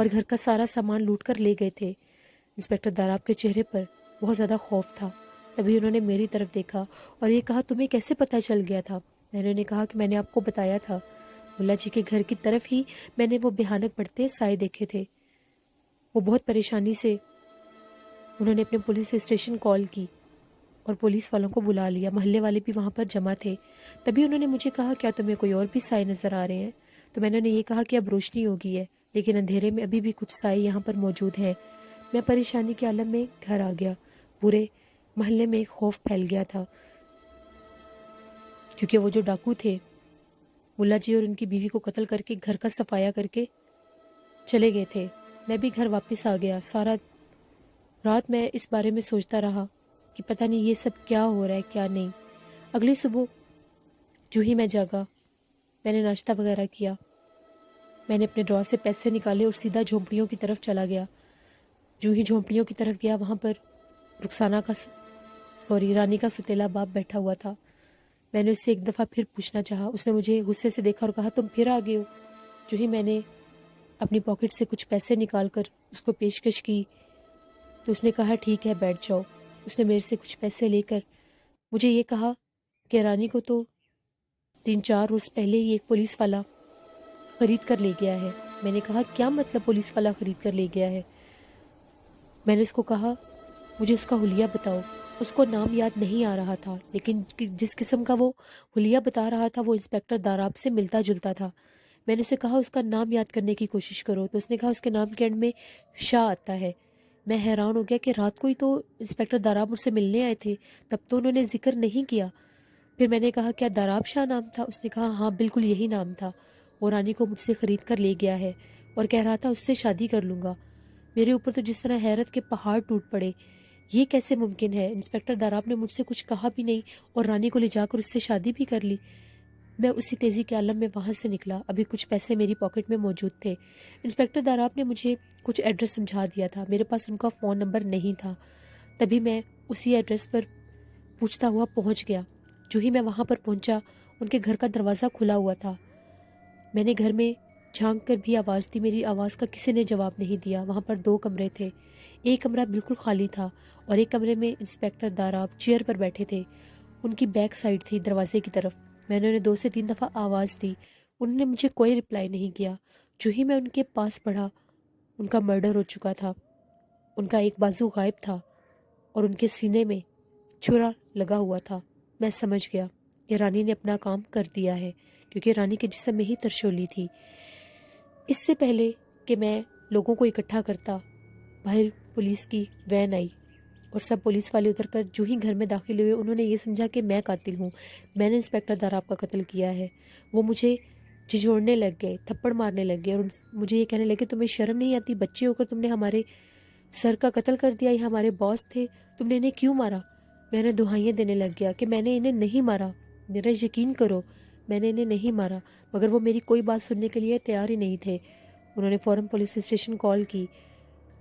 اور گھر کا سارا سامان لوٹ کر لے گئے تھے۔ انسپکٹر داراب کے چہرے پر بہت زیادہ خوف تھا۔ تبھی انہوں نے میری طرف دیکھا اور یہ کہا تمہیں کیسے پتہ چل گیا تھا؟ میں نے کہا کہ میں نے آپ کو بتایا تھا، ملا جی کے گھر کی طرف ہی میں نے وہ بھیانک بڑھتے سائے دیکھے تھے۔ وہ بہت پریشانی سے انہوں نے اپنے پولیس اسٹیشن کال کی اور پولیس والوں کو بلا لیا، محلے والے بھی وہاں پر جمع تھے۔ تبھی انہوں نے مجھے کہا کیا تمہیں کوئی اور بھی سائے نظر آ رہے ہیں؟ تو میں نے یہ کہا کہ اب روشنی ہو گئی ہے لیکن اندھیرے میں ابھی بھی کچھ سائے یہاں پر موجود ہیں۔ میں پریشانی کے عالم میں گھر آ گیا۔ پورے محلے میں خوف پھیل گیا تھا کیونکہ وہ جو ڈاکو تھے ملا جی اور ان کی بیوی کو قتل کر کے گھر کا صفایا کر کے چلے گئے تھے۔ میں بھی گھر واپس آ گیا۔ سارا رات میں اس بارے میں سوچتا رہا کہ پتہ نہیں یہ سب کیا ہو رہا ہے کیا نہیں۔ اگلی صبح جو ہی میں جاگا، میں نے ناشتہ وغیرہ کیا، میں نے اپنے ڈرا سے پیسے نکالے اور سیدھا جھونپڑیوں کی طرف چلا گیا۔ جو ہی جھونپڑیوں کی طرف گیا وہاں پر رانی کا ستیلا باپ بیٹھا ہوا تھا۔ میں نے اس سے ایک دفعہ پھر پوچھنا چاہا، اس نے مجھے غصے سے دیکھا اور کہا تم پھر آ گئے ہو۔ جو ہی میں نے اپنی پاکٹ سے کچھ پیسے نکال کر اس کو پیشکش کی تو اس نے کہا ٹھیک ہے بیٹھ جاؤ۔ اس نے میرے سے کچھ پیسے لے کر مجھے یہ کہا کہ رانی کو تو 3-4 روز پہلے ہی ایک پولیس والا خرید کر لے گیا ہے۔ میں نے کہا کیا مطلب پولیس والا خرید کر لے گیا ہے؟ میں نے اس کو کہا مجھے اس کا حلیہ بتاؤ۔ اس کو نام یاد نہیں آ رہا تھا لیکن جس قسم کا وہ حلیہ بتا رہا تھا وہ انسپکٹر داراب سے ملتا جلتا تھا۔ میں نے اسے کہا اس کا نام یاد کرنے کی کوشش کرو تو اس نے کہا اس کے نام کے اینڈ میں شاہ آتا ہے۔ میں حیران ہو گیا کہ رات کو ہی تو انسپکٹر داراب مجھ سے ملنے آئے تھے، تب تو انہوں نے ذکر نہیں کیا۔ پھر میں نے کہا کیا داراب شاہ نام تھا؟ اس نے کہا ہاں بالکل یہی نام تھا، وہ رانی کو مجھ سے خرید کر لے گیا ہے اور کہہ رہا تھا اس سے شادی کر لوں گا۔ میرے اوپر تو جس طرح حیرت کے پہاڑ ٹوٹ پڑے۔ یہ کیسے ممکن ہے؟ انسپکٹر داراب نے مجھ سے کچھ کہا بھی نہیں اور رانی کو لے جا کر اس سے شادی بھی کر لی۔ میں اسی تیزی کے عالم میں وہاں سے نکلا۔ ابھی کچھ پیسے میری پاکٹ میں موجود تھے۔ انسپکٹر داراب نے مجھے کچھ ایڈریس سمجھا دیا تھا، میرے پاس ان کا فون نمبر نہیں تھا۔ تبھی میں اسی ایڈریس پر پوچھتا ہوا پہنچ گیا۔ جو ہی میں وہاں پر پہنچا ان کے گھر کا دروازہ کھلا ہوا تھا۔ میں نے گھر میں جھانک کر بھی آواز دی، میری آواز کا کسی نے جواب نہیں دیا۔ وہاں پر 2 کمرے تھے، ایک کمرہ بالکل خالی تھا اور ایک کمرے میں انسپکٹر داراب چیئر پر بیٹھے تھے، ان کی بیک سائڈ تھی دروازے کی طرف۔ میں نے انہیں 2 سے 3 دفعہ آواز دی، انہوں نے مجھے کوئی رپلائی نہیں کیا۔ جو ہی میں ان کے پاس پڑھا ان کا مرڈر ہو چکا تھا، ان کا ایک بازو غائب تھا اور ان کے سینے میں چھرا لگا ہوا تھا۔ میں سمجھ گیا کہ رانی نے اپنا کام کر دیا ہے کیونکہ رانی کے جسم میں ہی ترشولی تھی۔ اس سے پہلے کہ میں لوگوں کو اکٹھا کرتا، باہر پولیس کی وین آئی اور سب پولیس والے اتر کر جو ہی گھر میں داخل ہوئے انہوں نے یہ سمجھا کہ میں قاتل ہوں، میں نے انسپکٹر داراب کا قتل کیا ہے۔ وہ مجھے جھنجھوڑنے لگ گئے، تھپڑ مارنے لگ گئے اور مجھے یہ کہنے لگے تمہیں شرم نہیں آتی؟ بچے ہو کر تم نے ہمارے سر کا قتل کر دیا، یہ ہمارے باس تھے، تم نے انہیں کیوں مارا؟ میں نے دہائیاں دینے لگ گیا کہ میں نے انہیں نہیں مارا، میرا یقین کرو میں نے انہیں نہیں مارا، مگر وہ میری کوئی بات سننے کے لیے تیار ہی نہیں تھے۔ انہوں نے فوراً پولیس اسٹیشن کال کی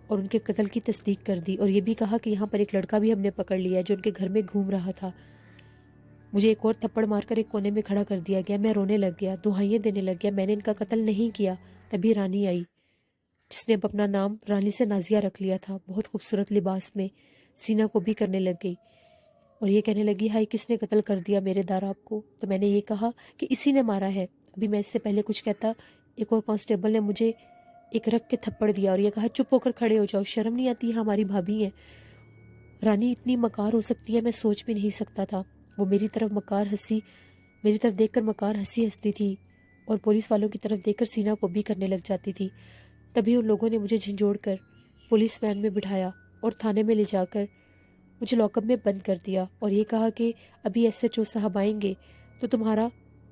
اور ان کے قتل کی تصدیق کر دی اور یہ بھی کہا کہ یہاں پر ایک لڑکا بھی ہم نے پکڑ لیا ہے جو ان کے گھر میں گھوم رہا تھا۔ مجھے ایک اور تھپڑ مار کر ایک کونے میں کھڑا کر دیا گیا، میں رونے لگ گیا، دہائیاں دینے لگ گیا، میں نے ان کا قتل نہیں کیا۔ تبھی رانی آئی جس نے اب اپنا نام رانی سے نازیہ رکھ لیا تھا، بہت خوبصورت لباس میں، سینہ کو بھی کرنے لگ گئی اور یہ کہنے لگی ہائی کس نے قتل کر دیا میرے داراب کو؟ تو میں نے یہ کہا کہ اسی نے مارا ہے۔ ابھی میں اس سے پہلے کچھ کہتا ایک اور کانسٹیبل نے مجھے ایک رکھ کے تھپڑ دیا اور یہ کہا چپ ہو کر کھڑے ہو جاؤ، شرم نہیں آتی؟ ہماری بھابھی ہیں۔ رانی اتنی مکار ہو سکتی ہے میں سوچ بھی نہیں سکتا تھا۔ وہ میری طرف دیکھ کر مکار ہنسی ہنستی تھی اور پولیس والوں کی طرف دیکھ کر سینہ کو بھی کرنے لگ جاتی تھی۔ تبھی ان لوگوں نے مجھے جھنجھوڑ کر پولیس وین میں بٹھایا اور تھانے میں لے جا کر مجھے لاک اپ میں بند کر دیا اور یہ کہا کہ ابھی ایس ایچ او صاحب آئیں گے تو تمہارا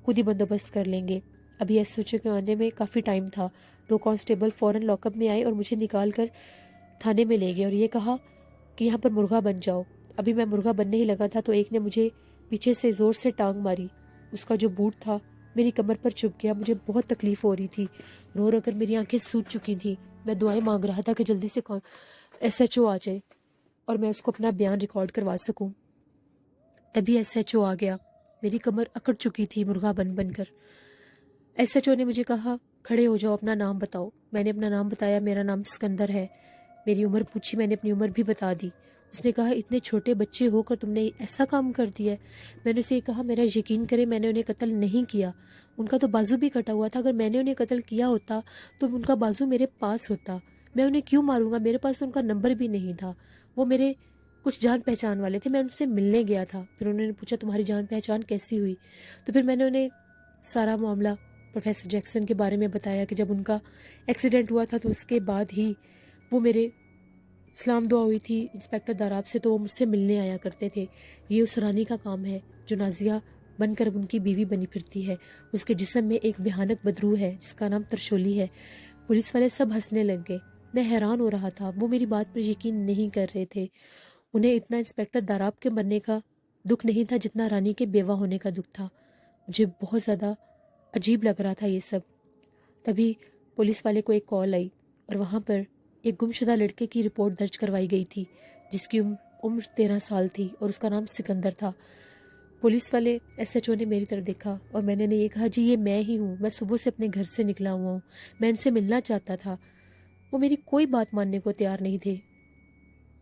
خود ہی بندوبست کر لیں گے۔ ابھی ایس ایچ او کے آنے میں کافی ٹائم تھا۔ 2 کانسٹیبل فوراً لاک اپ میں آئے اور مجھے نکال کر تھانے میں لے گئے اور یہ کہا کہ یہاں پر مرغا بن جاؤ۔ ابھی میں مرغا بننے ہی لگا تھا تو ایک نے مجھے پیچھے سے زور سے ٹانگ ماری، اس کا جو بوٹ تھا میری کمر پر چبھ گیا، مجھے بہت تکلیف ہو رہی تھی، رو رو کر میری آنکھیں سوج چکی تھیں۔ میں دعائیں مانگ رہا تھا کہ جلدی سے ایس ایچ او آ جائے اور میں اس کو اپنا بیان ریکارڈ کروا سکوں۔ تبھی ایس ایچ او آ گیا، میری کمر اکڑ چکی تھی مرغا بن بن کر۔ ایس ایچ او نے مجھے کہا کھڑے ہو جاؤ، اپنا نام بتاؤ۔ میں نے اپنا نام بتایا، میرا نام سکندر ہے۔ میری عمر پوچھی، میں نے اپنی عمر بھی بتا دی۔ اس نے کہا اتنے چھوٹے بچے ہو کر تم نے ایسا کام کر دیا ہے۔ میں نے اسے یہ کہا میرا یقین کرے میں نے انہیں قتل نہیں کیا، ان کا تو بازو بھی کٹا ہوا تھا، اگر میں نے انہیں قتل کیا ہوتا تو ان کا بازو میرے پاس ہوتا، میں انہیں کیوں ماروں گا؟ میرے پاس تو ان کا نمبر بھی نہیں تھا، وہ میرے کچھ جان پہچان والے تھے، میں ان سے ملنے گیا تھا۔ پھر انہوں نے پوچھا تمہاری جان پہچان کیسی ہوئی؟ تو پھر میں نے انہیں سارا معاملہ پروفیسر جیکسن کے بارے میں بتایا کہ جب ان کا ایکسیڈنٹ ہوا تھا تو اس کے بعد ہی وہ میرے سلام دعا ہوئی تھی انسپیکٹر داراب سے، تو وہ مجھ سے ملنے آیا کرتے تھے۔ یہ اس رانی کا کام ہے جو نازیہ بن کر ان کی بیوی بنی پھرتی ہے۔ اس کے جسم میں ایک بھیانک بدرو ہے جس کا نام ترشولی ہے۔ پولیس والے سب ہنسنے لگ گئے، میں حیران ہو رہا تھا، وہ میری بات پر یقین نہیں کر رہے تھے۔ انہیں اتنا انسپیکٹر داراب کے مرنے کا دکھ نہیں تھا جتنا رانی کے بیوہ ہونے کا دکھ تھا۔ مجھے بہت زیادہ عجیب لگ رہا تھا یہ سب۔ تبھی پولیس والے کو ایک کال آئی اور وہاں پر ایک گمشدہ لڑکے کی رپورٹ درج کروائی گئی تھی جس کی عمر 13 سال تھی اور اس کا نام سکندر تھا۔ پولیس والے ایس ایچ او نے میری طرف دیکھا اور میں نے یہ کہا جی یہ میں ہی ہوں، میں صبح سے اپنے گھر سے نکلا ہوا ہوں، میں ان سے ملنا چاہتا تھا۔ وہ میری کوئی بات ماننے کو تیار نہیں تھے۔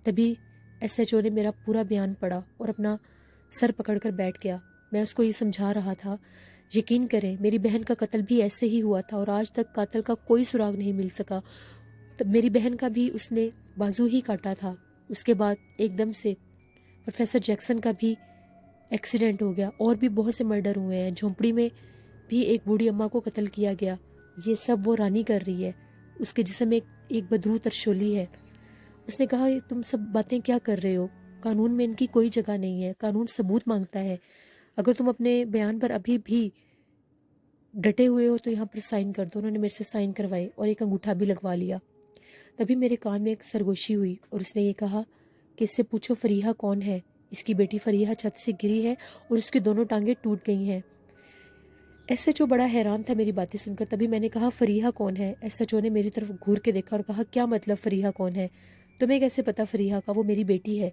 تبھی ایس ایچ او نے میرا پورا بیان پڑھا اور اپنا سر پکڑ کر بیٹھ گیا۔ میں اس کو یہ سمجھا رہا تھا یقین کریں میری بہن کا قتل بھی ایسے ہی ہوا تھا اور آج تک قاتل کا کوئی سراغ نہیں مل سکا۔ تو میری بہن کا بھی اس نے بازو ہی کاٹا تھا۔ اس کے بعد ایک دم سے پروفیسر جیکسن کا بھی ایکسیڈنٹ ہو گیا، اور بھی بہت سے مرڈر ہوئے ہیں، جھونپڑی میں بھی ایک بوڑھی اماں کو قتل کیا گیا۔ یہ سب وہ رانی کر رہی ہے، اس کے جسم میں ایک بدرو ترشولی ہے۔ اس نے کہا تم سب باتیں کیا کر رہے ہو؟ قانون میں ان کی کوئی جگہ نہیں ہے، قانون ثبوت مانگتا ہے۔ اگر تم اپنے بیان پر ابھی بھی ڈٹے ہوئے ہو تو یہاں پر سائن کر دو۔ انہوں نے میرے سے سائن کروائے اور ایک انگوٹھا بھی لگوا لیا۔ تبھی میرے کان میں ایک سرگوشی ہوئی اور اس نے یہ کہا کہ اس سے پوچھو فریحہ کون ہے، اس کی بیٹی فریحہ چھت سے گری ہے اور اس کی دونوں ٹانگیں ٹوٹ گئی ہیں۔ ایس ایچ او بڑا حیران تھا میری باتیں سن کر۔ تبھی میں نے کہا فریحہ کون ہے؟ ایس ایچ او نے میری طرف گھور کے دیکھا اور کہا کیا مطلب فریحہ کون ہے؟ تمہیں کیسے پتا فریحہ کا؟ وہ میری بیٹی ہے۔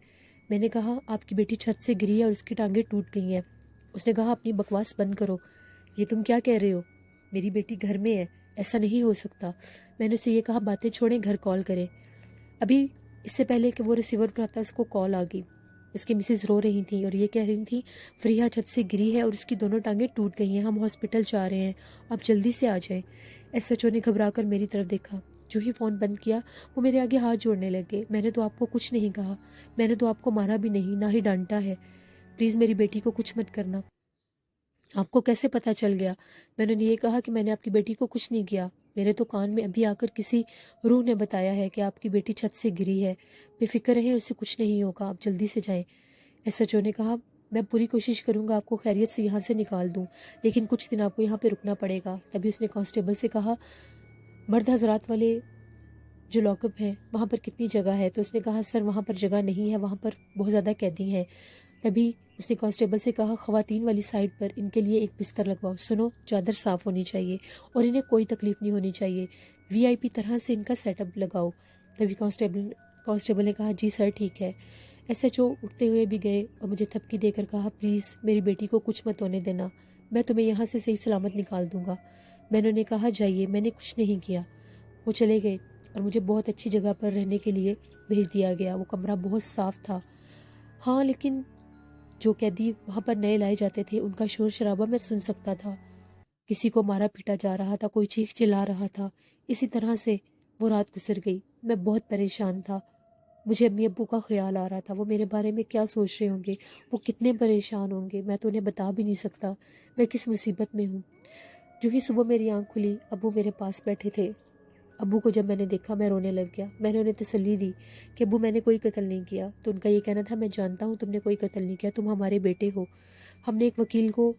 میں نے کہا آپ کی بیٹی چھت سے گری ہے اور اس کی ٹانگیں ٹوٹ گئی ہیں۔ اس نے کہا اپنی بکواس بند کرو، یہ تم کیا کہہ رہے ہو؟ میری بیٹی گھر میں ہے، ایسا نہیں ہو سکتا۔ میں نے اسے یہ کہا باتیں چھوڑیں، گھر کال کریں۔ ابھی اس سے پہلے کہ وہ ریسیور اٹھاتا اس کو کال آ گئی۔ اس کی مسز رو رہی تھیں اور یہ کہہ رہی تھیں فریحہ چھت سے گری ہے اور اس کی دونوں ٹانگیں ٹوٹ گئی ہیں، ہم ہاسپٹل جا رہے ہیں، آپ جلدی سے آ جائیں۔ ایس ایچ او نے گھبرا کر میری طرف دیکھا۔ جو ہی فون بند کیا وہ میرے آگے ہاتھ جوڑنے لگے۔ میں نے تو آپ کو کچھ نہیں کہا، میں نے تو آپ کو مارا بھی نہیں، نہ ہی ڈانٹا ہے، پلیز میری بیٹی کو کچھ مت کرنا۔ آپ کو کیسے پتہ چل گیا؟ میں نے یہ کہا کہ میں نے آپ کی بیٹی کو کچھ نہیں کیا، میرے تو کان میں ابھی آ کر کسی روح نے بتایا ہے کہ آپ کی بیٹی چھت سے گری ہے، بے فکر رہیں، اسے کچھ نہیں ہوگا، آپ جلدی سے جائیں۔ ایس ایچ او نے کہا میں پوری کوشش کروں گا آپ کو خیریت سے یہاں سے نکال دوں، لیکن کچھ دن آپ کو یہاں پہ رکنا پڑے گا۔ تبھی اس نے کانسٹیبل سے کہا مرد حضرات والے جو لاک اپ ہے وہاں پر کتنی جگہ ہے؟ تو اس نے کہا سر وہاں پر جگہ نہیں ہے، وہاں پر بہت زیادہ قیدی ہیں۔ تبھی اس نے کانسٹیبل سے کہا خواتین والی سائڈ پر ان کے لیے ایک بستر لگواؤ، سنو چادر صاف ہونی چاہیے اور انہیں کوئی تکلیف نہیں ہونی چاہیے، وی آئی پی طرح سے ان کا سیٹ اپ لگاؤ۔ تبھی کانسٹیبل نے کہا جی سر ٹھیک ہے۔ ایس ایچ او اٹھتے ہوئے بھی گئے اور مجھے تھپکی دے کر کہا پلیز میری بیٹی کو کچھ مت ہونے دینا، میں تمہیں یہاں سے صحیح سلامت نکال دوں گا۔ میں نے کہا جائیے، میں نے کچھ نہیں کیا۔ وہ چلے گئے اور مجھے بہت اچھی جگہ پر رہنے کے لیے بھیج دیا گیا۔ وہ کمرہ بہت صاف تھا، ہاں لیکن جو قیدی وہاں پر نئے لائے جاتے تھے ان کا شور شرابہ میں سن سکتا تھا، کسی کو مارا پیٹا جا رہا تھا، کوئی چیخ چلا رہا تھا۔ اسی طرح سے وہ رات گزر گئی۔ میں بہت پریشان تھا، مجھے امی ابو کا خیال آ رہا تھا، وہ میرے بارے میں کیا سوچ رہے ہوں گے، وہ کتنے پریشان ہوں گے، میں تو انہیں بتا بھی نہیں سکتا میں کس مصیبت میں ہوں۔ جو ہی صبح میری آنکھ کھلی ابو میرے پاس بیٹھے تھے۔ ابو کو جب میں نے دیکھا میں رونے لگ گیا۔ میں نے انہیں تسلی دی کہ ابو میں نے کوئی قتل نہیں کیا۔ تو ان کا یہ کہنا تھا میں جانتا ہوں تم نے کوئی قتل نہیں کیا، تم ہمارے بیٹے ہو، ہم نے ایک وکیل کو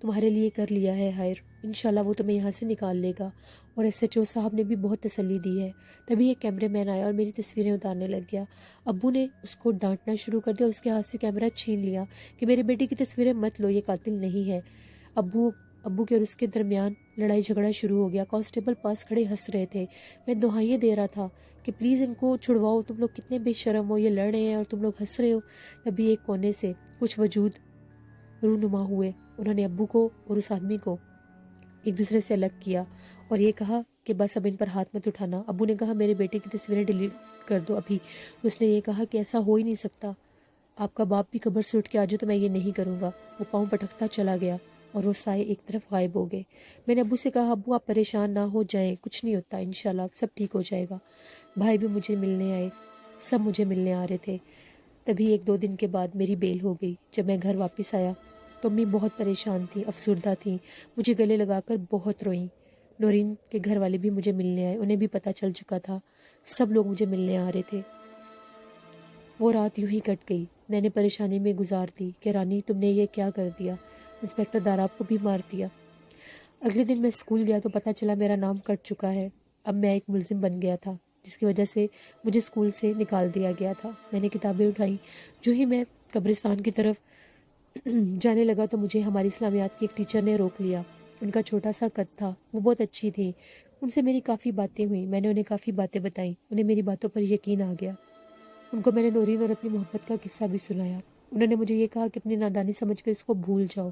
تمہارے لیے کر لیا ہے ہائر، انشاءاللہ وہ تمہیں یہاں سے نکال لے گا۔ اور ایس ایچ او صاحب نے بھی بہت تسلی دی ہے۔ تبھی ایک کیمرے مین آیا اور میری تصویریں اتارنے لگ گیا۔ ابو نے اس کو ڈانٹنا شروع کر دیا اور اس کے ہاتھ سے کیمرہ چھین لیا کہ میرے بیٹی کی تصویریں مت لو، یہ قاتل نہیں ہے۔ ابو کے اور اس کے درمیان لڑائی جھگڑا شروع ہو گیا۔ کانسٹیبل پاس کھڑے ہنس رہے تھے، میں دہائیاں دے رہا تھا کہ پلیز ان کو چھڑواؤ، تم لوگ کتنے بے شرم ہو، یہ لڑ رہے ہیں اور تم لوگ ہنس رہے ہو۔ تبھی ایک کونے سے کچھ وجود رونما ہوئے، انہوں نے ابو کو اور اس آدمی کو ایک دوسرے سے الگ کیا اور یہ کہا کہ بس اب ان پر ہاتھ مت اٹھانا۔ ابو نے کہا میرے بیٹے کی تصویریں ڈیلیٹ کر دو ابھی۔ اس نے یہ کہا کہ ایسا ہو ہی نہیں سکتا، آپ کا باپ بھی قبر سے اٹھ کے آ جائے تو میں یہ نہیں کروں گا۔ وہ پاؤں پٹکتا چلا گیا اور وہ سائے ایک طرف غائب ہو گئے۔ میں نے ابو سے کہا ابو آپ پریشان نہ ہو جائیں، کچھ نہیں ہوتا، انشاءاللہ سب ٹھیک ہو جائے گا۔ بھائی بھی مجھے ملنے آئے، سب مجھے ملنے آ رہے تھے۔ تبھی 1-2 دن کے بعد میری بیل ہو گئی۔ جب میں گھر واپس آیا تو امی بہت پریشان تھیں، افسردہ تھیں، مجھے گلے لگا کر بہت روئیں۔ نورین کے گھر والے بھی مجھے ملنے آئے، انہیں بھی پتہ چل چکا تھا، سب لوگ مجھے ملنے آ رہے تھے۔ وہ رات یوں ہی کٹ گئی، میں نے پریشانی میں گزار دی کہ رانی تم نے یہ کیا کر دیا، انسپیکٹر داراب کو بھی مار دیا۔ اگلے دن میں اسکول گیا تو پتہ چلا میرا نام کٹ چکا ہے۔ اب میں ایک ملزم بن گیا تھا جس کی وجہ سے مجھے اسکول سے نکال دیا گیا تھا۔ میں نے کتابیں اٹھائیں، جو ہی میں قبرستان کی طرف جانے لگا تو مجھے ہماری اسلامیات کی ایک ٹیچر نے روک لیا۔ ان کا چھوٹا سا قد تھا، وہ بہت اچھی تھی، ان سے میری کافی باتیں ہوئیں، میں نے انہیں کافی باتیں بتائیں، انہیں میری باتوں پر یقین آ گیا۔ ان کو میں نے نورین اور اپنی محبت کا قصہ بھی سنایا۔ انہوں نے مجھے یہ کہا کہ اپنی نادانی سمجھ کر اس کو بھول جاؤ۔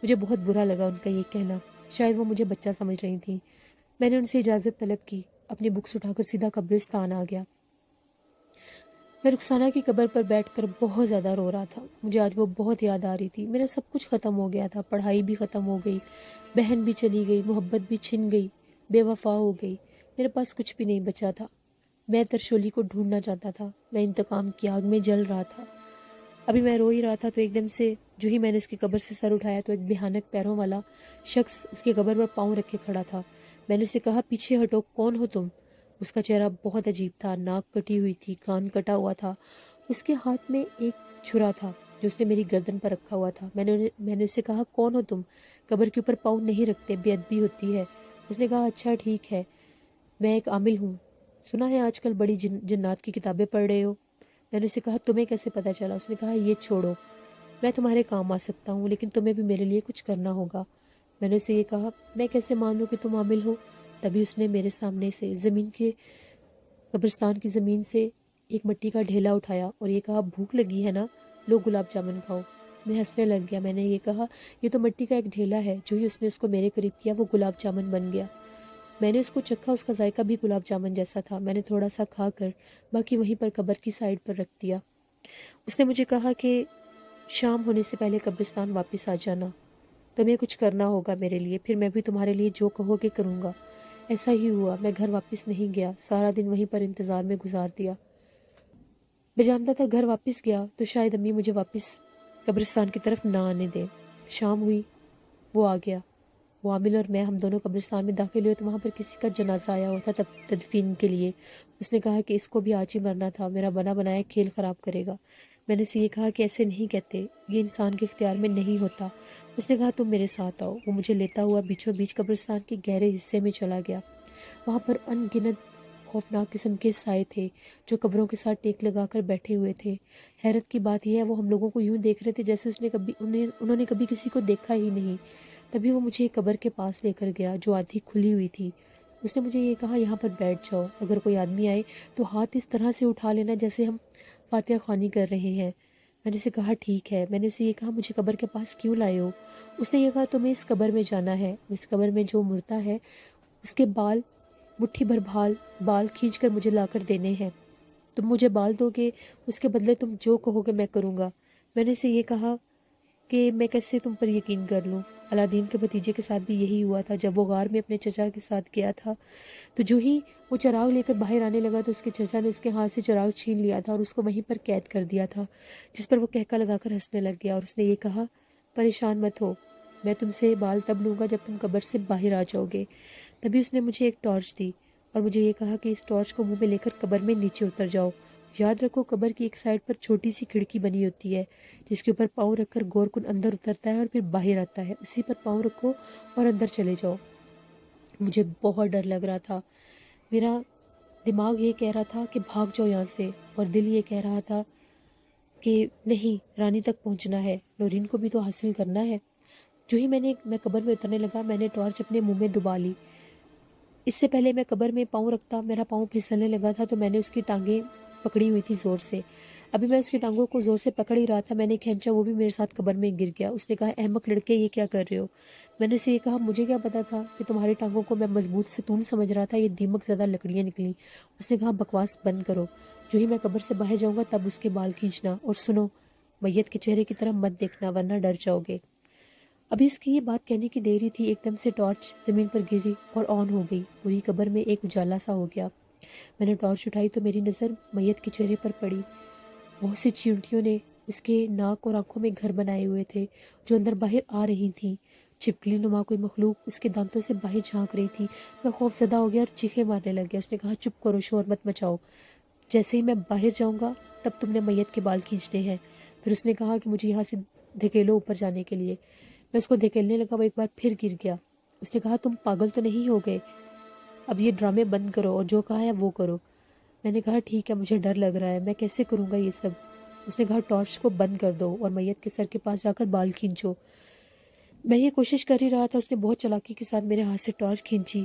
مجھے بہت برا لگا ان کا یہ کہنا، شاید وہ مجھے بچہ سمجھ رہی تھیں۔ میں نے ان سے اجازت طلب کی، اپنی بکس اٹھا کر سیدھا قبرستان آ گیا۔ میں رخسانہ کی قبر پر بیٹھ کر بہت زیادہ رو رہا تھا، مجھے آج وہ بہت یاد آ رہی تھی۔ میرا سب کچھ ختم ہو گیا تھا، پڑھائی بھی ختم ہو گئی، بہن بھی چلی گئی، محبت بھی چھن گئی، بے وفا ہو گئی، میرے پاس کچھ بھی نہیں بچا تھا۔ میں ترشولی کو ڈھونڈنا چاہتا تھا، میں انتقام کی آگ میں جل رہا تھا۔ ابھی میں رو ہی رہا تھا تو ایک دم سے جو ہی میں نے اس کی قبر سے سر اٹھایا تو ایک بھیانک پیروں والا شخص اس کی قبر پر پاؤں رکھے کھڑا تھا۔ میں نے اسے کہا پیچھے ہٹو، کون ہو تم؟ اس کا چہرہ بہت عجیب تھا، ناک کٹی ہوئی تھی، کان کٹا ہوا تھا، اس کے ہاتھ میں ایک چھرا تھا جو اس نے میری گردن پر رکھا ہوا تھا۔ میں نے اسے کہا کون ہو تم؟ قبر کے اوپر پاؤں نہیں رکھتے، بے ادبی ہوتی ہے۔ اس نے کہا اچھا ٹھیک ہے، میں ایک عامل ہوں، سنا ہے آج کل بڑی جنات کی کتابیں پڑھ رہے ہو۔ میں نے اسے کہا تمہیں کیسے پتہ چلا؟ اس نے کہا یہ چھوڑو، میں تمہارے کام آ سکتا ہوں لیکن تمہیں بھی میرے لیے کچھ کرنا ہوگا۔ میں نے اسے یہ کہا میں کیسے مانوں کہ تم عامل ہو؟ تبھی اس نے میرے سامنے سے قبرستان کی زمین سے ایک مٹی کا ڈھیلا اٹھایا اور یہ کہا بھوک لگی ہے نا، لو گلاب جامن کھاؤ۔ میں ہنسنے لگ گیا، میں نے یہ کہا یہ تو مٹی کا ایک ڈھیلا ہے۔ جو ہی اس نے اس کو میرے قریب کیا وہ گلاب جامن بن گیا۔ میں نے اس کو چکھا، اس کا ذائقہ بھی گلاب جامن جیسا تھا۔ میں نے تھوڑا سا کھا کر باقی وہیں پر قبر کی سائڈ پر رکھ دیا۔ اس نے مجھے کہا کہ شام ہونے سے پہلے قبرستان واپس آ جانا، تمہیں کچھ کرنا ہوگا میرے لیے، پھر میں بھی تمہارے لیے جو کہو گے کروں گا۔ ایسا ہی ہوا، میں گھر واپس نہیں گیا، سارا دن وہیں پر انتظار میں گزار دیا۔ میں جانتا تھا گھر واپس گیا تو شاید امی مجھے واپس قبرستان کی طرف نہ آنے دیں۔ شام ہوئی، وہ آ گیا، وہ عامل اور میں ہم دونوں قبرستان میں داخل ہوئے تو وہاں پر کسی کا جنازہ آیا ہوا تھا تدفین کے لیے۔ اس نے کہا کہ اس کو بھی آج ہی مرنا تھا، میرا بنا بنایا کھیل خراب کرے گا۔ میں نے اسے یہ کہا کہ ایسے نہیں کہتے، یہ انسان کے اختیار میں نہیں ہوتا۔ اس نے کہا تم میرے ساتھ آؤ۔ وہ مجھے لیتا ہوا بیچوں بیچ قبرستان کے گہرے حصے میں چلا گیا۔ وہاں پر ان گنت خوفناک قسم کے سائے تھے جو قبروں کے ساتھ ٹیک لگا کر بیٹھے ہوئے تھے۔ حیرت کی بات یہ ہے وہ ہم لوگوں کو یوں دیکھ رہے تھے جیسے انہوں نے کبھی کسی کو دیکھا ہی نہیں۔ تبھی وہ مجھے ایک قبر کے پاس لے کر گیا جو آدھی کھلی ہوئی تھی۔ اس نے مجھے یہ کہا یہاں پر بیٹھ جاؤ، اگر کوئی آدمی آئے تو ہاتھ اس طرح سے اٹھا لینا جیسے ہم فاتحہ خوانی کر رہے ہیں۔ میں نے اسے کہا ٹھیک ہے۔ میں نے اسے یہ کہا مجھے قبر کے پاس کیوں لائے ہو؟ اس نے یہ کہا تمہیں اس قبر میں جانا ہے، اس قبر میں جو مرتا ہے اس کے بال مٹھی بھر بال کھینچ کر مجھے لا کر دینے ہیں، تم مجھے بال دو گے، اس کے بدلے تم جو کہو گے میں کروں گا۔ میں نے اسے یہ کہا کہ میں کیسے تم پر یقین کر لوں؟ الادین کے بھتیجے کے ساتھ بھی یہی ہوا تھا، جب وہ غار میں اپنے چچا کے ساتھ گیا تھا تو جو ہی وہ چراغ لے کر باہر آنے لگا تو اس کے چچا نے اس کے ہاتھ سے چراغ چھین لیا تھا اور اس کو وہیں پر قید کر دیا تھا، جس پر وہ کہکا لگا کر ہنسنے لگ گیا اور اس نے یہ کہا پریشان مت ہو، میں تم سے بال تب لوں گا جب تم قبر سے باہر آ جاؤ گے۔ تبھی اس نے مجھے ایک ٹارچ دی اور مجھے یہ کہا کہ اس ٹارچ کو منہ میں لے کر قبر میں نیچے اتر جاؤ۔ یاد رکھو قبر کی ایک سائڈ پر چھوٹی سی کھڑکی بنی ہوتی ہے جس کے اوپر پاؤں رکھ کر غور کن اندر اترتا ہے اور پھر باہر آتا ہے، اسی پر پاؤں رکھو اور اندر چلے جاؤ۔ مجھے بہت ڈر لگ رہا تھا، میرا دماغ یہ کہہ رہا تھا کہ بھاگ جاؤ یہاں سے، اور دل یہ کہہ رہا تھا کہ نہیں، رانی تک پہنچنا ہے، نورین کو بھی تو حاصل کرنا ہے۔ جو ہی میں قبر میں اترنے لگا میں نے ٹارچ اپنے منہ میں دبا لی۔ اس سے پہلے میں قبر میں پاؤں رکھتا میرا پاؤں پھسلنے لگا تھا تو میں نے اس کی ٹانگیں پکڑی ہوئی تھی زور سے۔ ابھی میں اس کی ٹانگوں کو زور سے پکڑ ہی رہا تھا، میں نے کھینچا، وہ بھی میرے ساتھ قبر میں گر گیا۔ اس نے کہا احمق لڑکے، یہ کیا کر رہے ہو؟ میں نے اسے یہ کہا مجھے کیا پتا تھا کہ تمہاری ٹانگوں کو میں مضبوط ستون سمجھ رہا تھا، یہ دیمک زدہ لکڑیاں نکلی۔ اس نے کہا بکواس بند کرو، جو ہی میں قبر سے باہر جاؤں گا تب اس کے بال کھینچنا، اور سنو میت کے چہرے کی طرف مت دیکھنا ورنہ ڈر جاؤ گے۔ ابھی اس کی یہ بات کہنے کی دیر ہی تھی، ایک دم سے ٹارچ زمین پر گری اور آن ہو گئی۔ پوری قبر میں ایک اجالا سا ہو گیا۔ میں نے ٹارچ اٹھائی تو میری نظر میت کے چہرے پر پڑی۔ بہت سی چیونٹیوں نے اس کے ناک اور آنکھوں میں گھر بنائے ہوئے تھے جو اندر باہر آ رہی تھیں۔ چھپکلی نما کوئی مخلوق اس کے دانتوں سے باہر جھانک رہی تھی۔ میں خوف زدہ ہو گیا اور چیخیں مارنے لگ گیا۔ اس نے کہا چپ کرو، شور مت مچاؤ، جیسے ہی میں باہر جاؤں گا تب تم نے میت کے بال کھینچنے ہیں۔ پھر اس نے کہا کہ مجھے یہاں سے دھکیلو اوپر جانے کے لیے۔ میں اس کو دھکیلنے لگا، وہ ایک بار پھر گر گیا۔ اس نے کہا تم پاگل تو نہیں ہو گئے؟ اب یہ ڈرامے بند کرو اور جو کہا ہے وہ کرو۔ میں نے کہا ٹھیک ہے، مجھے ڈر لگ رہا ہے، میں کیسے کروں گا یہ سب؟ اس نے کہا ٹارچ کو بند کر دو اور میت کے سر کے پاس جا کر بال کھینچو۔ میں یہ کوشش کر ہی رہا تھا، اس نے بہت چالاکی کے ساتھ میرے ہاتھ سے ٹارچ کھینچی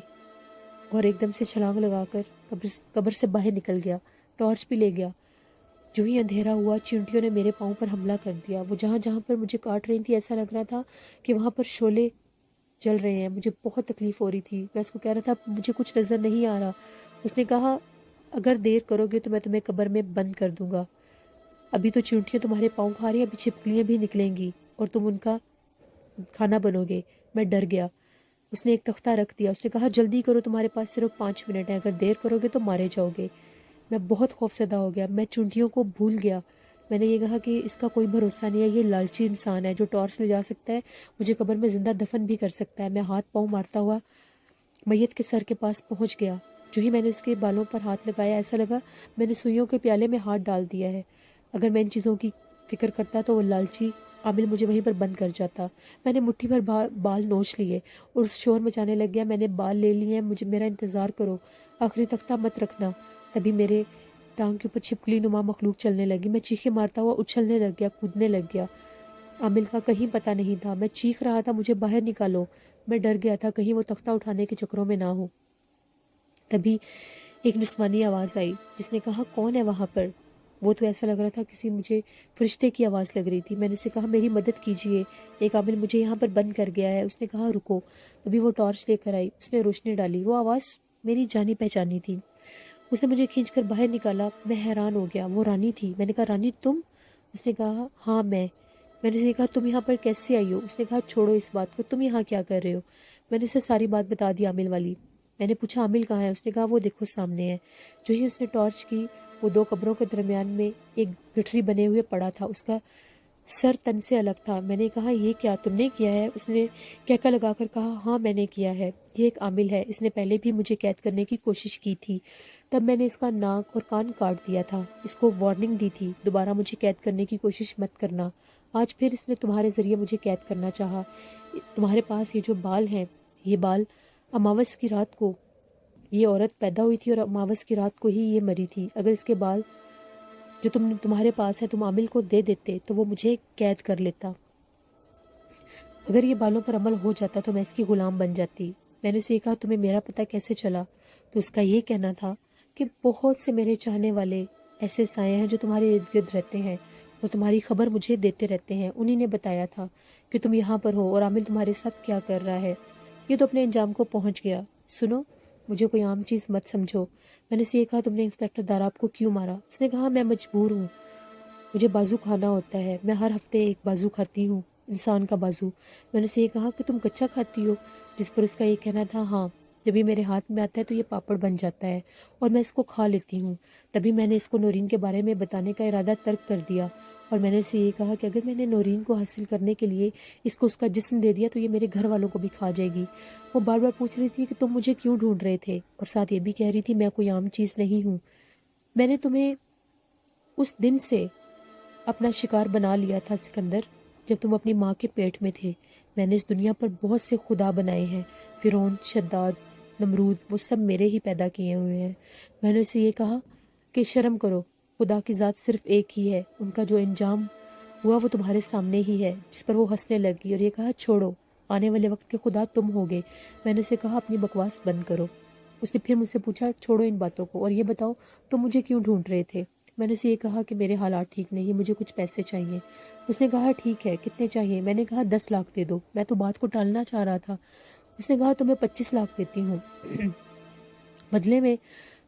اور ایک دم سے چھلانگ لگا کر قبر سے باہر نکل گیا، ٹارچ بھی لے گیا۔ جو ہی اندھیرا ہوا چیونٹیوں نے میرے پاؤں پر حملہ کر دیا۔ وہ جہاں جہاں پر مجھے کاٹ رہی تھی ایسا لگ رہا تھا کہ وہاں پر شعلے جل رہے ہیں۔ مجھے بہت تکلیف ہو رہی تھی۔ میں اس کو کہہ رہا تھا مجھے کچھ نظر نہیں آ رہا۔ اس نے کہا اگر دیر کرو گے تو میں تمہیں قبر میں بند کر دوں گا۔ ابھی تو چیونٹیاں تمہارے پاؤں کھا رہی ہیں، ابھی چھپکلیاں بھی نکلیں گی اور تم ان کا کھانا بنو گے۔ میں ڈر گیا۔ اس نے ایک تختہ رکھ دیا۔ اس نے کہا جلدی کرو، تمہارے پاس صرف 5 منٹ ہیں، اگر دیر کرو گے تو مارے جاؤ گے۔ میں بہت خوفزدہ ہو گیا، میں چونٹیوں کو بھول گیا۔ میں نے یہ کہا کہ اس کا کوئی بھروسہ نہیں ہے، یہ لالچی انسان ہے جو ٹارچ لے جا سکتا ہے، مجھے قبر میں زندہ دفن بھی کر سکتا ہے۔ میں ہاتھ پاؤں مارتا ہوا میت کے سر کے پاس پہنچ گیا۔ جو ہی میں نے اس کے بالوں پر ہاتھ لگایا ایسا لگا میں نے سوئیوں کے پیالے میں ہاتھ ڈال دیا ہے۔ اگر میں ان چیزوں کی فکر کرتا تو وہ لالچی عامل مجھے وہیں پر بند کر جاتا۔ میں نے مٹھی بھر بال نوچ لیے اور اس شور مچانے لگ گیا، میں نے بال لے لیے ہیں، مجھے میرا انتظار کرو، آخری تختہ مت رکھنا۔ تبھی میرے ٹانگ کے اوپر چھپکلی نما مخلوق چلنے لگی۔ میں چیخیں مارتا ہوا اچھلنے لگ گیا، کودنے لگ گیا۔ عامل کا کہیں پتہ نہیں تھا، میں چیخ رہا تھا مجھے باہر نکالو۔ میں ڈر گیا تھا کہیں وہ تختہ اٹھانے کے چکروں میں نہ ہو۔ تبھی ایک جسمانی آواز آئی جس نے کہا کون ہے وہاں پر؟ وہ تو ایسا لگ رہا تھا کسی مجھے فرشتے کی آواز لگ رہی تھی۔ میں نے اسے کہا میری مدد کیجیے، ایک عامل مجھے یہاں پر بند کر گیا ہے۔ اس نے کہا رکو۔ تبھی وہ ٹارچ لے کر آئی، اس نے روشنی ڈالی، وہ آواز میری جانی پہچانی تھی۔ اس نے مجھے کھینچ کر باہر نکالا۔ میں حیران ہو گیا، وہ رانی تھی۔ میں نے کہا رانی تم؟ اس نے کہا ہاں میں نے اسے کہا تم یہاں پر کیسے آئی ہو؟ اس نے کہا چھوڑو اس بات کو، تم یہاں کیا کر رہے ہو؟ میں نے اسے ساری بات بتا دی عامل والی۔ میں نے پوچھا عامل کہاں ہے؟ اس نے کہا وہ دیکھو سامنے ہے۔ جو ہی اس نے ٹارچ کی، وہ 2 قبروں کے درمیان میں ایک گٹھری بنے ہوئے پڑا تھا، اس کا سر تن سے الگ تھا۔ میں نے کہا یہ کیا تم نے کیا ہے؟ اس نے کہکا لگا کر کہا ہاں میں نے کیا ہے، یہ ایک عامل ہے، اس نے پہلے بھی مجھے قید کرنے کی کوشش کی تھی، تب میں نے اس کا ناک اور کان کاٹ دیا تھا، اس کو وارننگ دی تھی دوبارہ مجھے قید کرنے کی کوشش مت کرنا۔ آج پھر اس نے تمہارے ذریعے مجھے قید کرنا چاہا۔ تمہارے پاس یہ جو بال ہیں، یہ بال اماوس کی رات کو یہ عورت پیدا ہوئی تھی اور اماوس کی رات کو ہی یہ مری تھی۔ اگر اس کے بال جو تمہارے پاس ہے تم عامل کو دے دیتے تو وہ مجھے قید کر لیتا۔ اگر یہ بالوں پر عمل ہو جاتا تو میں اس کی غلام بن جاتی۔ میں نے اسے کہا تمہیں میرا پتہ کیسے چلا؟ تو اس کا یہ کہنا تھا کہ بہت سے میرے چاہنے والے ایسے سائے ہیں جو تمہارے ارد گرد رہتے ہیں اور تمہاری خبر مجھے دیتے رہتے ہیں، انہی نے بتایا تھا کہ تم یہاں پر ہو اور عامل تمہارے ساتھ کیا کر رہا ہے۔ یہ تو اپنے انجام کو پہنچ گیا۔ سنو، مجھے کوئی عام چیز مت سمجھو۔ میں نے اسے یہ کہا تم نے انسپیکٹر داراب کو کیوں مارا؟ اس نے کہا میں مجبور ہوں، مجھے بازو کھانا ہوتا ہے، میں ہر ہفتے ایک بازو کھاتی ہوں، انسان کا بازو۔ میں نے اسے یہ کہا کہ تم کچا کھاتی ہو؟ جس پر اس کا یہ کہنا تھا ہاں، جب یہ میرے ہاتھ میں آتا ہے تو یہ پاپڑ بن جاتا ہے اور میں اس کو کھا لیتی ہوں۔ تبھی میں نے اس کو نورین کے بارے میں بتانے کا ارادہ ترک کر دیا اور میں نے اسے یہ کہا کہ اگر میں نے نورین کو حاصل کرنے کے لیے اس کو اس کا جسم دے دیا تو یہ میرے گھر والوں کو بھی کھا جائے گی۔ وہ بار بار پوچھ رہی تھی کہ تم مجھے کیوں ڈھونڈ رہے تھے، اور ساتھ یہ بھی کہہ رہی تھی میں کوئی عام چیز نہیں ہوں، میں نے تمہیں اس دن سے اپنا شکار بنا لیا تھا سکندر، جب تم اپنی ماں کے پیٹ میں تھے۔ میں نے اس دنیا پر بہت سے خدا بنائے ہیں، فرعون، شداد، نمرود، وہ سب میرے ہی پیدا کیے ہوئے ہیں۔ میں نے اسے یہ کہا کہ شرم کرو، خدا کی ذات صرف ایک ہی ہے، ان کا جو انجام ہوا وہ تمہارے سامنے ہی ہے۔ جس پر وہ ہنسنے لگی اور یہ کہا چھوڑو، آنے والے وقت کے خدا تم ہوگے۔ میں نے اسے کہا اپنی بکواس بند کرو۔ اس نے پھر مجھ سے پوچھا چھوڑو ان باتوں کو اور یہ بتاؤ تم مجھے کیوں ڈھونڈ رہے تھے؟ میں نے اسے یہ کہا کہ میرے حالات ٹھیک نہیں، مجھے کچھ پیسے چاہیے۔ اس نے کہا ٹھیک ہے، کتنے چاہیے؟ میں نے کہا 10 لاکھ دے دو۔ میں تو بات کو ٹالنا چاہ رہا تھا۔ اس نے کہا تمہیں 25 لاکھ دیتی ہوں، بدلے میں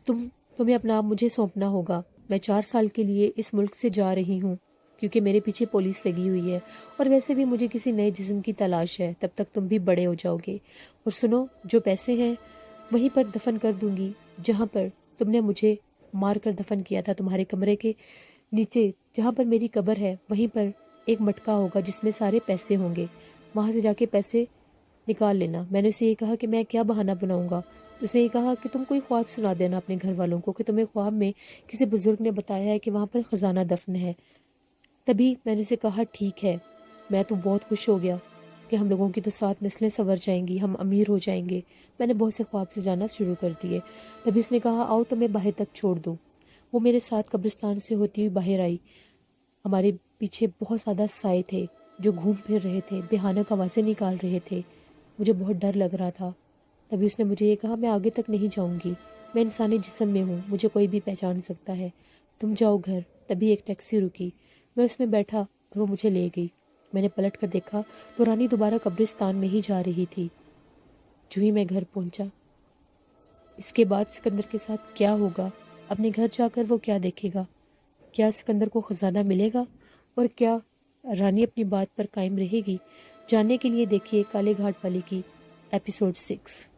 تمہیں اپنا آپ مجھے سونپنا ہوگا۔ میں 4 سال کے لیے اس ملک سے جا رہی ہوں کیونکہ میرے پیچھے پولیس لگی ہوئی ہے، اور ویسے بھی مجھے کسی نئے جسم کی تلاش ہے، تب تک تم بھی بڑے ہو جاؤ گے۔ اور سنو، جو پیسے ہیں وہیں پر دفن کر دوں گی جہاں پر تم نے مجھے مار کر دفن کیا تھا، تمہارے کمرے کے نیچے جہاں پر میری قبر ہے وہیں پر ایک مٹکا ہوگا جس میں سارے پیسے ہوں گے، وہاں سے جا کے پیسے نکال لینا۔ میں نے اسے یہ کہا کہ میں کیا بہانہ بناؤں گا؟ اس نے یہ کہا کہ تم کوئی خواب سنا دینا اپنے گھر والوں کو کہ تمہیں خواب میں کسی بزرگ نے بتایا ہے کہ وہاں پر خزانہ دفن ہے۔ تبھی میں نے اسے کہا ٹھیک ہے۔ میں تو بہت خوش ہو گیا کہ ہم لوگوں کی تو 7 نسلیں سنور جائیں گی، ہم امیر ہو جائیں گے۔ میں نے بہت سے خواب سے جانا شروع کر دیے۔ تبھی اس نے کہا آؤ تمہیں باہر تک چھوڑ دوں۔ وہ میرے ساتھ قبرستان سے ہوتی ہوئی باہر آئی۔ ہمارے پیچھے بہت زیادہ سائے تھے جو گھوم پھر رہے تھے، بھیانک آوازیں نکال رہے تھے۔ مجھے بہت ڈر لگ رہا تھا۔ تبھی اس نے مجھے یہ کہا میں آگے تک نہیں جاؤں گی، میں انسانی جسم میں ہوں، مجھے کوئی بھی پہچان سکتا ہے، تم جاؤ گھر۔ تبھی ایک ٹیکسی رکی، میں اس میں بیٹھا اور وہ مجھے لے گئی۔ میں نے پلٹ کر دیکھا تو رانی دوبارہ قبرستان میں ہی جا رہی تھی۔ جو ہی میں گھر پہنچا، اس کے بعد سکندر کے ساتھ کیا ہوگا؟ اپنے گھر جا کر وہ کیا دیکھے گا؟ کیا سکندر کو خزانہ ملے گا؟ اور کیا رانی اپنی بات پر قائم رہے گی؟ جاننے کے لیے دیکھیے کالے گھاٹ والی کی ایپیسوڈ 6۔